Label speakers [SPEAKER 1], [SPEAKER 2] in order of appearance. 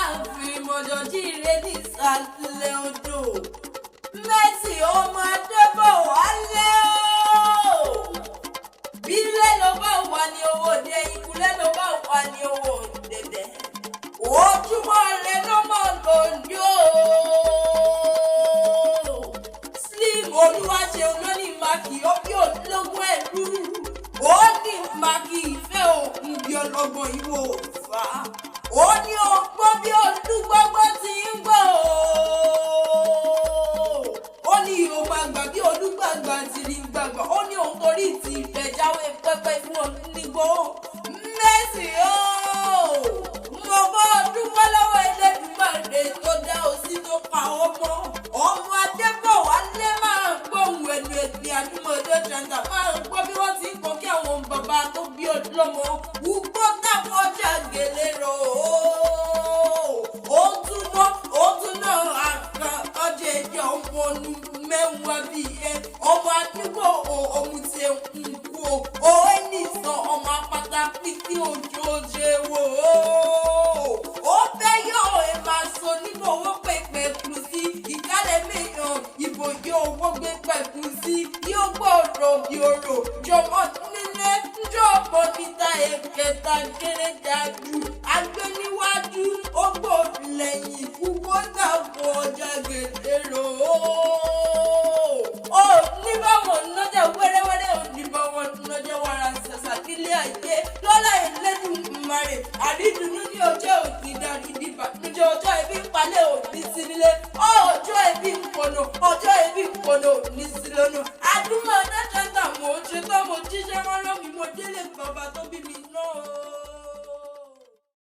[SPEAKER 1] láàfin mọ̀jọ̀jíire nísàlẹ̀ odò. Mercy ọmọ Adébọ̀wálé o. Bílẹ̀ ló bá wà ní owó dé, ìkúlẹ̀ ló bá wà ní owó dẹ̀dẹ̀. Ojúmọ́ rẹ̀ ló mọ̀ lòdì o. Slim Olúwaṣeun ló ní màkì ó bí ológun ẹ̀rú. Ó ní màkì ìfẹ́ òkun bí ọlọ́gbọ́n ìwò fà. Ó ní ọgbọ́n bí olúgbọ́gbọ́ ti ń gbọ́ o. Ó ní ìhòòhò àgbà bí olúgbàgbà ti rí gbàgbà. Ó ní òun torí ti ìfẹ́ jáwé pẹ́pẹ́ fún onígbò. Mercy o. Mo bọ́ dúpẹ́ lọ́wọ́ Elédùmarè tó dá o sí tó pa ọmọ. Ọmọ Adébọ̀wálé máa ń gbóhùn ẹnu ètò àdúmọ̀dé ṣàǹtà máa ń gbọ́ bí wọ́n ti ń kọ́ kí àwọn bàbá tó bí ọlọ́mọ wúgbó táwọn ọjà gèlè rò ó tún náà àkà ọjà ẹ̀jẹ̀ ọmọ ọdún mẹ́wàá bíi ọmọ àdúgbò ohun tí ń kú o ẹni sọ ọmọ apáta pítí òjò òjò wò ó fẹ́ yóò ẹ̀ máa sọ nínú owó pẹ̀pẹ̀ kù sí ìkálẹ̀ mìíràn ìbò yóò owó gbé pẹ̀kù sí yóò gbọ́dọ̀ bí orò jọmọ nílé jọmọ níta ẹ̀kẹta kéré dájú agbé níwájú ó gbòòrò lẹ́yìn púpọ̀ dàpọ̀ ọjà gèdèrò ó ní báwọn lọ́jà wẹ́rẹ́wẹ́rẹ́ ò ní báwọn lọ́jà wàrà ṣàṣà nílé ayé lọ́lá Elédùmarè àrídùnnú ní ọjọ́ òkìdá ìdìbà níjọ́ ọjọ́ ẹbí palẹ̀ òní sí nílé ọjọ́ ẹbí ìpọ̀nà ọjọ́ ẹbí ìpọ̀nà òní sí lọ́nà àdúmọ̀ adájọ́ tà mọ̀ ó ṣe tán mo jíṣẹ́ rán mi mo délé bàbá tó bí mi náà.